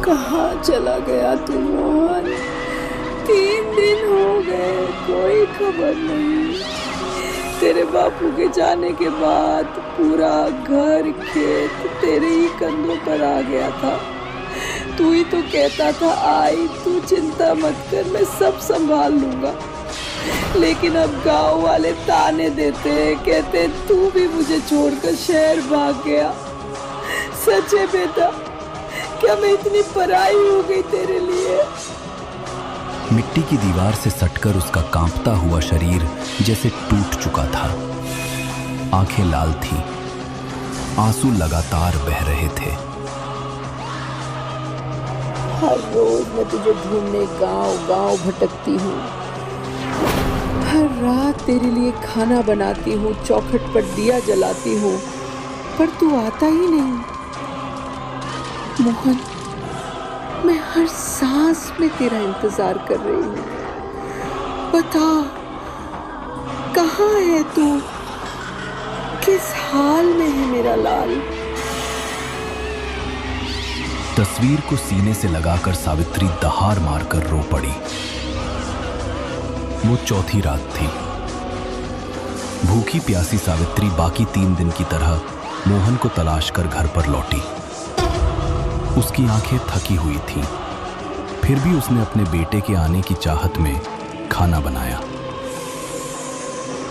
कहाँ चला गया तू मोहन? 3 दिन हो गए, कोई खबर नहीं। तेरे बापू के जाने के बाद पूरा घर खेत तेरे ही कंधों पर आ गया था। तू ही तो कहता था आई तू चिंता मत कर, मैं सब संभाल लूंगा। लेकिन अब गांव वाले ताने देते हैं, कहते तू भी मुझे छोड़कर शहर भाग गया। सच है बेटा, क्या मैं इतनी पराई हो गई तेरे लिए? मिट्टी की दीवार से सटकर उसका कांपता हुआ शरीर जैसे टूट चुका था। आंखें लाल थीं, आंसू लगातार बह रहे थे। हर रोज मैं तुझे ढूंढने गांव गांव भटकती हूँ। हर रात तेरे लिए खाना बनाती हूँ, चौखट पर दिया जलाती हूँ, पर तू आता ही नहीं। मोहन, मैं हर सांस में तेरा इंतजार कर रही हूँ। बता, कहाँ है तू? किस हाल में है मेरा लाल? तस्वीर को सीने से लगाकर सावित्री दहाड़ मारकर रो पड़ी। वो चौथी रात थी। भूखी प्यासी सावित्री बाकी 3 दिन की तरह मोहन को तलाश कर घर पर लौटी। उसकी आंखें थकी हुई थीं, फिर भी उसने अपने बेटे के आने की चाहत में खाना बनाया,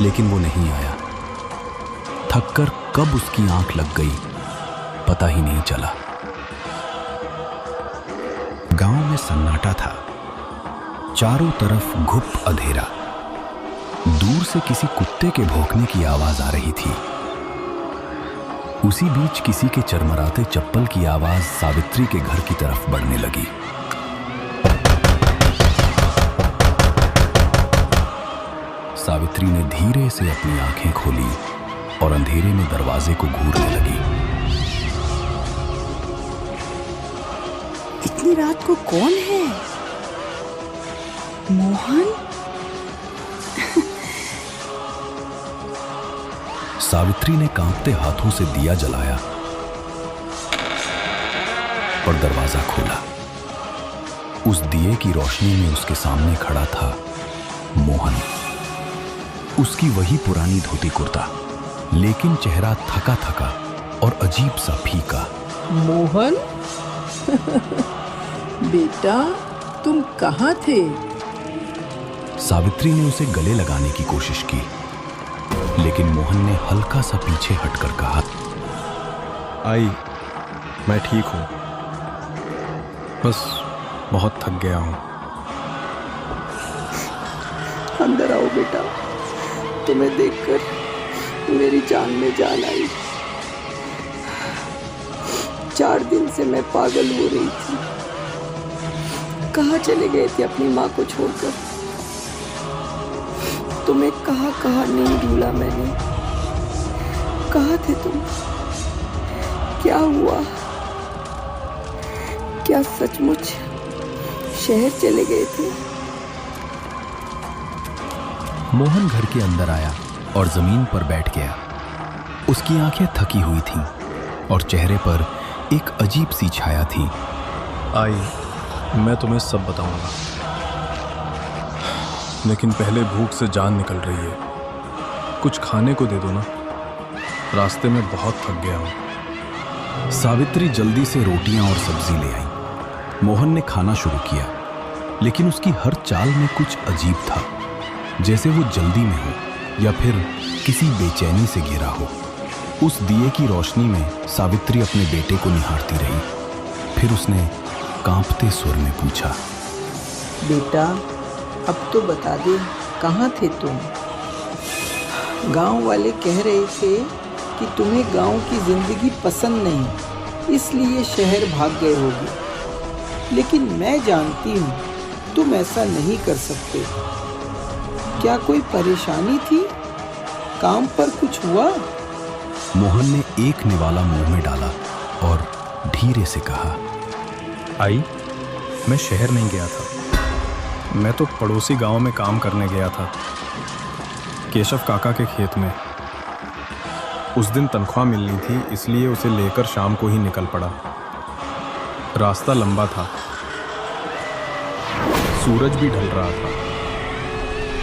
लेकिन वो नहीं आया। थककर कब उसकी आंख लग गई पता ही नहीं चला। गांव में सन्नाटा था, चारों तरफ घुप अंधेरा। दूर से किसी कुत्ते के भौंकने की आवाज आ रही थी। उसी बीच किसी के चरमराते चप्पल की आवाज सावित्री के घर की तरफ बढ़ने लगी। सावित्री ने धीरे से अपनी आंखें खोली और अंधेरे में दरवाजे को घूरने लगी। इतनी रात को कौन है? मोहन? सावित्री ने कांपते हाथों से दिया जलाया और दरवाजा खोला। उस दिए की रोशनी में उसके सामने खड़ा था मोहन। उसकी वही पुरानी धोती कुर्ता, लेकिन चेहरा थका थका और अजीब सा फीका। मोहन? बेटा, तुम कहाँ थे? सावित्री ने उसे गले लगाने की कोशिश की, लेकिन मोहन ने हल्का सा पीछे हटकर कहा, आई, मैं ठीक हूं, बस बहुत थक गया हूं। अंदर आओ बेटा, तुम्हें देखकर मेरी जान में जान आई। 4 दिन से मैं पागल हो रही थी। कहाँ चले गए थे अपनी माँ को छोड़कर? तुम्हें कहाँ कहाँ नहीं ढूंढा मैंने। कहाँ थे तुम? क्या हुआ? क्या सचमुच शहर चले गए थे? मोहन घर के अंदर आया और जमीन पर बैठ गया। उसकी आंखें थकी हुई थीं और चेहरे पर एक अजीब सी छाया थी। आई, मैं तुम्हें सब बताऊंगा, लेकिन पहले भूख से जान निकल रही है। कुछ खाने को दे दो ना, रास्ते में बहुत थक गया हूं। सावित्री जल्दी से रोटियां और सब्जी ले आई। मोहन ने खाना शुरू किया, लेकिन उसकी हर चाल में कुछ अजीब था, जैसे वो जल्दी में हो या फिर किसी बेचैनी से घिरा हो। उस दिए की रोशनी में सावित्री अपने बेटे को निहारती रही। फिर उसने कांपते स्वर में पूछा, बेटा, अब तो बता दे, कहाँ थे तुम? गांव वाले कह रहे थे कि तुम्हें गांव की जिंदगी पसंद नहीं, इसलिए शहर भाग गए होगे। लेकिन मैं जानती हूँ तुम ऐसा नहीं कर सकते। क्या कोई परेशानी थी? काम पर कुछ हुआ? मोहन ने एक निवाला मुंह में डाला और धीरे से कहा, आई, मैं शहर नहीं गया था। मैं तो पड़ोसी गांव में काम करने गया था, केशव काका के खेत में। उस दिन तनख्वाह मिलनी थी, इसलिए उसे लेकर शाम को ही निकल पड़ा। रास्ता लंबा था, सूरज भी ढल रहा था।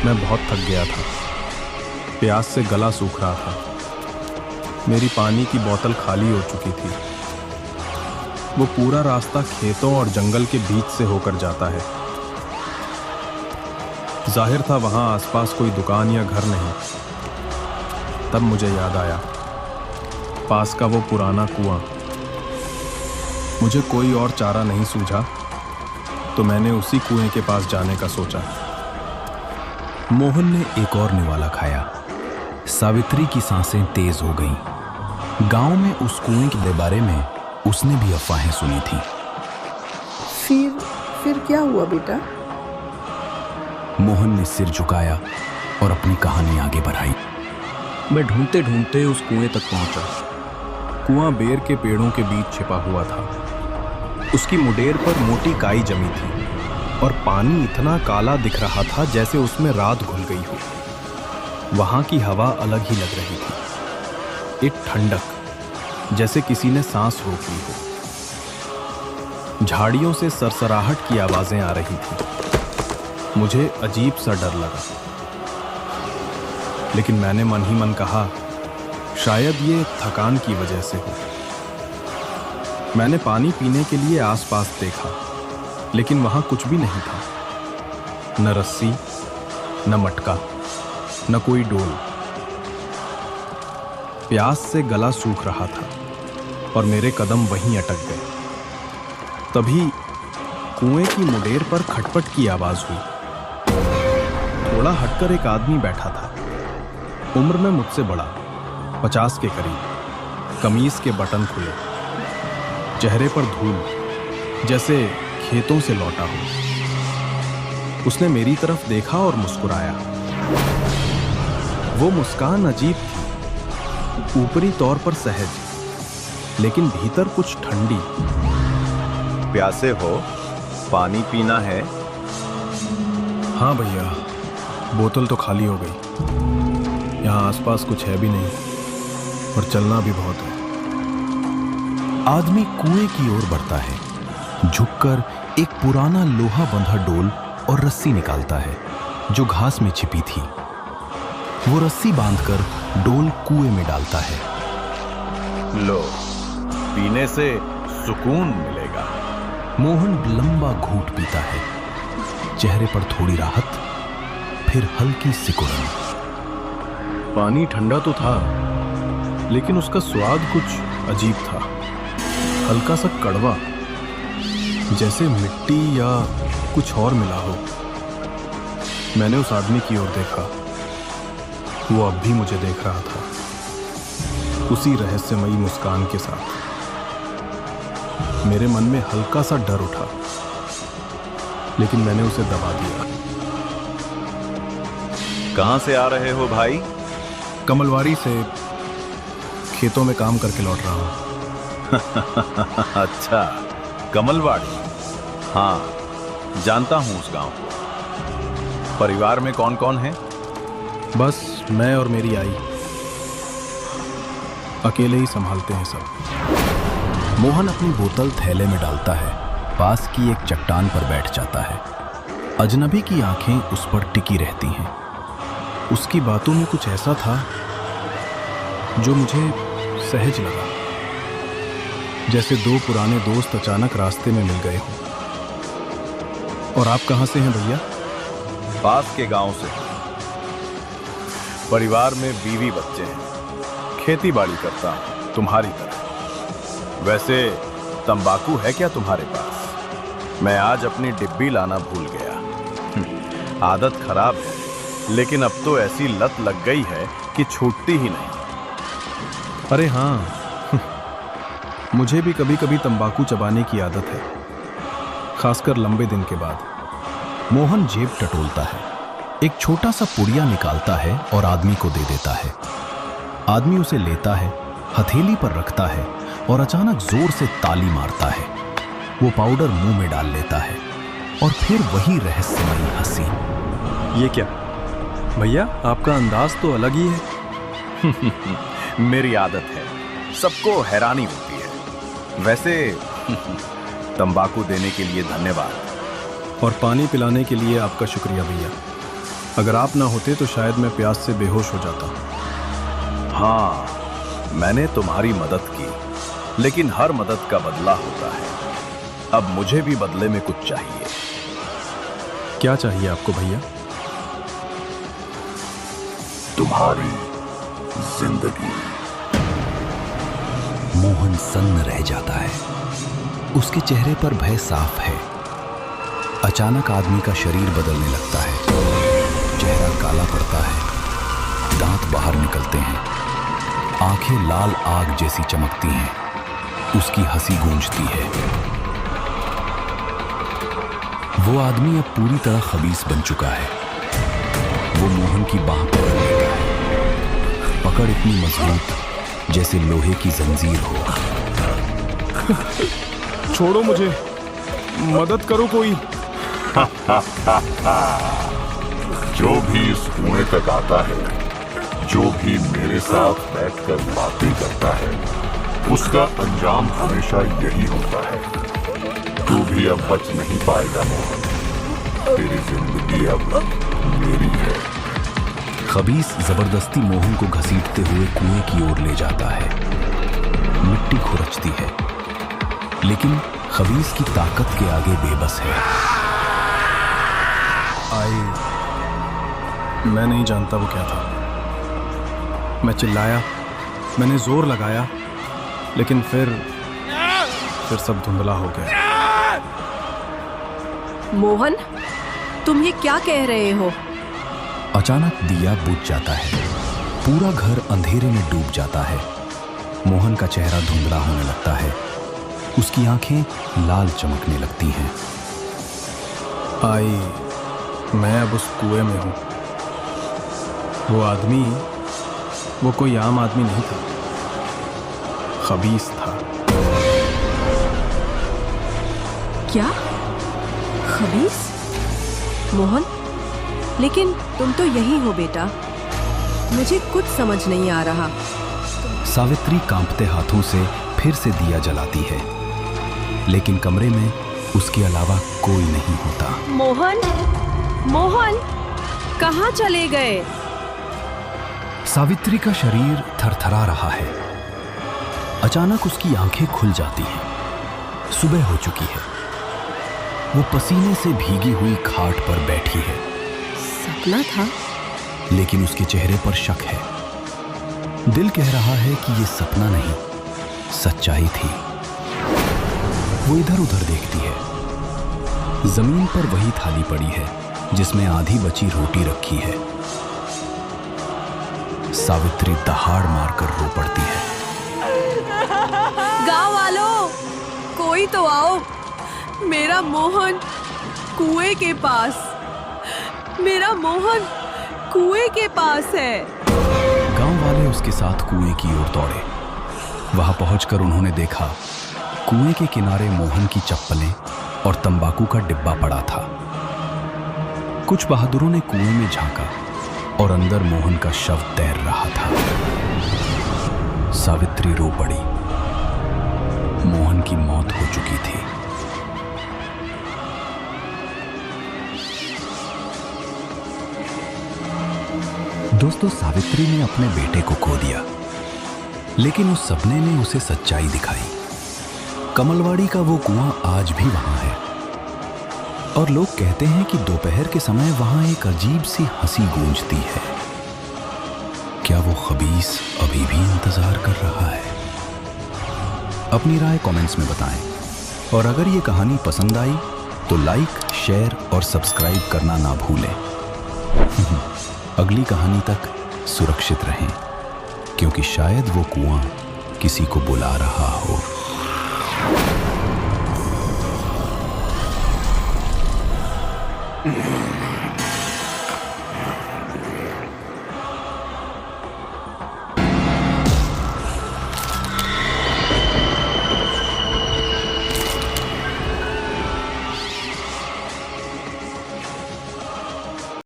मैं बहुत थक गया था, प्यास से गला सूख रहा था। मेरी पानी की बोतल खाली हो चुकी थी। वो पूरा रास्ता खेतों और जंगल के बीच से होकर जाता है। जाहिर था वहां आसपास कोई दुकान या घर नहीं। तब मुझे याद आया पास का वो पुराना कुआं। मुझे कोई और चारा नहीं सूझा, तो मैंने उसी कुएं के पास जाने का सोचा। मोहन ने एक और निवाला खाया। सावित्री की सांसें तेज हो गईं। गांव में उस कुएं के बारे में उसने भी अफवाहें सुनी थी। फिर क्या हुआ बेटा? मोहन ने सिर झुकाया और अपनी कहानी आगे बढ़ाई। मैं ढूंढते ढूंढते उस कुएं तक पहुंचा। कुआं बेर के पेड़ों के बीच छिपा हुआ था। उसकी मुडेर पर मोटी काई जमी थी और पानी इतना काला दिख रहा था जैसे उसमें रात घुल गई हो। वहां की हवा अलग ही लग रही थी, एक ठंडक, जैसे किसी ने सांस रोक ली हो। झाड़ियों से सरसराहट की आवाजें आ रही थी। मुझे अजीब सा डर लगा, लेकिन मैंने मन ही मन कहा शायद ये थकान की वजह से हो। मैंने पानी पीने के लिए आसपास देखा, लेकिन वहां कुछ भी नहीं था। न रस्सी, न मटका, न कोई डोल। प्यास से गला सूख रहा था और मेरे कदम वहीं अटक गए। तभी कुएं की मुडेर पर खटपट की आवाज हुई। थोड़ा हटकर एक आदमी बैठा था, उम्र में मुझसे बड़ा, 50 के करीब। कमीज के बटन खुले, चेहरे पर धूल, जैसे खेतों से लौटा हो। उसने मेरी तरफ देखा और मुस्कुराया। वो मुस्कान अजीब थी, ऊपरी तौर पर सहज, लेकिन भीतर कुछ ठंडी। प्यासे हो? पानी पीना है? हाँ भैया, बोतल तो खाली हो गई। यहाँ आसपास कुछ है भी नहीं और चलना भी बहुत है। आदमी कुएं की ओर बढ़ता है, झुककर एक पुराना लोहा बंधा डोल और रस्सी निकालता है जो घास में छिपी थी। वो रस्सी बांधकर डोल कुएं में डालता है। लो, पीने से सुकून मिलेगा। मोहन लंबा घूंट पीता है, चेहरे पर थोड़ी राहत, फिर हल्की सिकुड़न। पानी ठंडा तो था, लेकिन उसका स्वाद कुछ अजीब था, हल्का सा कड़वा, जैसे मिट्टी या कुछ और मिला हो। मैंने उस आदमी की ओर देखा। वो अब भी मुझे देख रहा था, उसी रहस्यमयी मुस्कान के साथ। मेरे मन में हल्का सा डर उठा, लेकिन मैंने उसे दबा दिया। कहां से आ रहे हो भाई? कमलवाड़ी से। खेतों में काम करके लौट रहा हूं। अच्छा, कमलवाड़ी। हाँ, जानता हूं उस गांव को। परिवार में कौन कौन है? बस मैं और मेरी आई, अकेले ही संभालते हैं सब। मोहन अपनी बोतल थैले में डालता है, पास की एक चट्टान पर बैठ जाता है। अजनबी की आंखें उस पर टिकी रहती हैं। उसकी बातों में कुछ ऐसा था जो मुझे सहज लगा, जैसे दो पुराने दोस्त अचानक रास्ते में मिल गए हों। और आप कहां से हैं भैया? पास के गांव से। परिवार में बीवी बच्चे हैं, खेती बाड़ी करता हूं तुम्हारी तरह। वैसे तंबाकू है क्या तुम्हारे पास? मैं आज अपनी डिब्बी लाना भूल गया। आदत खराब है, लेकिन अब तो ऐसी लत लग गई है कि छूटती ही नहीं। अरे हाँ, मुझे भी कभी कभी तंबाकू चबाने की आदत है, खासकर लंबे दिन के बाद। मोहन जेब टटोलता है, एक छोटा सा पुड़िया निकालता है और आदमी को दे देता है। आदमी उसे लेता है, हथेली पर रखता है और अचानक जोर से ताली मारता है। वो पाउडर मुंह में डाल लेता है और फिर वही रहस्यमयी हंसी। ये क्या भैया, आपका अंदाज तो अलग ही है। मेरी आदत है, सबको हैरानी होती है। वैसे तंबाकू देने के लिए धन्यवाद। और पानी पिलाने के लिए आपका शुक्रिया भैया। अगर आप ना होते तो शायद मैं प्यास से बेहोश हो जाता। हाँ, मैंने तुम्हारी मदद की, लेकिन हर मदद का बदला होता है। अब मुझे भी बदले में कुछ चाहिए। क्या चाहिए आपको भैया? तुम्हारी जिंदगी। मोहन सन्न रह जाता है। उसके चेहरे पर भय साफ है। अचानक आदमी का शरीर बदलने लगता है। चेहरा काला पड़ता है, दांत बाहर निकलते हैं, आंखें लाल आग जैसी चमकती हैं। उसकी हंसी गूंजती है। वो आदमी अब पूरी तरह खबीस बन चुका है। वो मोहन की बाह पकड़ लेता है। पकड़ इतनी मजबूत जैसे लोहे की जंजीर हो। छोड़ो मुझे, मदद करो कोई। जो भी इस कुएं तक आता है, जो भी मेरे साथ बैठकर बातें करता है, उसका अंजाम हमेशा यही होता है। तू भी अब बच नहीं पाएगा मोहन। तेरी जिंदगी अब मेरी है। खबीस जबरदस्ती मोहन को घसीटते हुए कुएं की ओर ले जाता है। मिट्टी खुरचती है, लेकिन खबीस की ताकत के आगे बेबस है। मैं नहीं जानता वो क्या था। मैं चिल्लाया, मैंने जोर लगाया, लेकिन फिर सब धुंधला हो गया। मोहन, तुम ये क्या कह रहे हो? अचानक दिया बुझ जाता है। पूरा घर अंधेरे में डूब जाता है। मोहन का चेहरा धुंधला होने लगता है। उसकी आंखें लाल चमकने लगती हैं। मैं अब उस कुएं में हूं। वो आदमी, वो कोई आम आदमी नहीं था, खबीस था। क्या? खबीस? मोहन, लेकिन तुम तो यही हो बेटा। मुझे कुछ समझ नहीं आ रहा। सावित्री कांपते हाथों से फिर से दिया जलाती है, लेकिन कमरे में उसके अलावा कोई नहीं होता। मोहन, मोहन, कहाँ चले गए? सावित्री का शरीर थरथरा रहा है। अचानक उसकी आंखें खुल जाती हैं। सुबह हो चुकी है। वो पसीने से भीगी हुई खाट पर बैठी है। सपना था? लेकिन उसके चेहरे पर शक है। दिल कह रहा है कि ये सपना नहीं, सच्चाई थी। वो इधर उधर देखती है। जमीन पर वही थाली पड़ी है जिसमें आधी बची रोटी रखी है। सावित्री दहाड़ मारकर रो पड़ती है। गांव वालों, कोई तो आओ। मेरा मोहन कुएं के पास, मेरा मोहन कुएं के पास है। गांव वाले उसके साथ कुएं की ओर दौड़े। वहां पहुंचकर उन्होंने देखा कुएं के किनारे मोहन की चप्पलें और तंबाकू का डिब्बा पड़ा था। कुछ बहादुरों ने कुएं में झांका और अंदर मोहन का शव तैर रहा था। सावित्री रो पड़ी। मोहन की मौत हो चुकी थी। दोस्तों, सावित्री ने अपने बेटे को खो दिया, लेकिन उस सपने ने उसे सच्चाई दिखाई। कमलवाड़ी का वो कुआं आज भी वहां है, और लोग कहते हैं कि दोपहर के समय वहां एक अजीब सी हंसी गूंजती है। क्या वो खबीस अभी भी इंतजार कर रहा है? अपनी राय कमेंट्स में बताएं, और अगर ये कहानी पसंद आई तो लाइक, शेयर और सब्सक्राइब करना ना भूलें। अगली कहानी तक सुरक्षित रहें, क्योंकि शायद वो कुआं किसी को बुला रहा हो।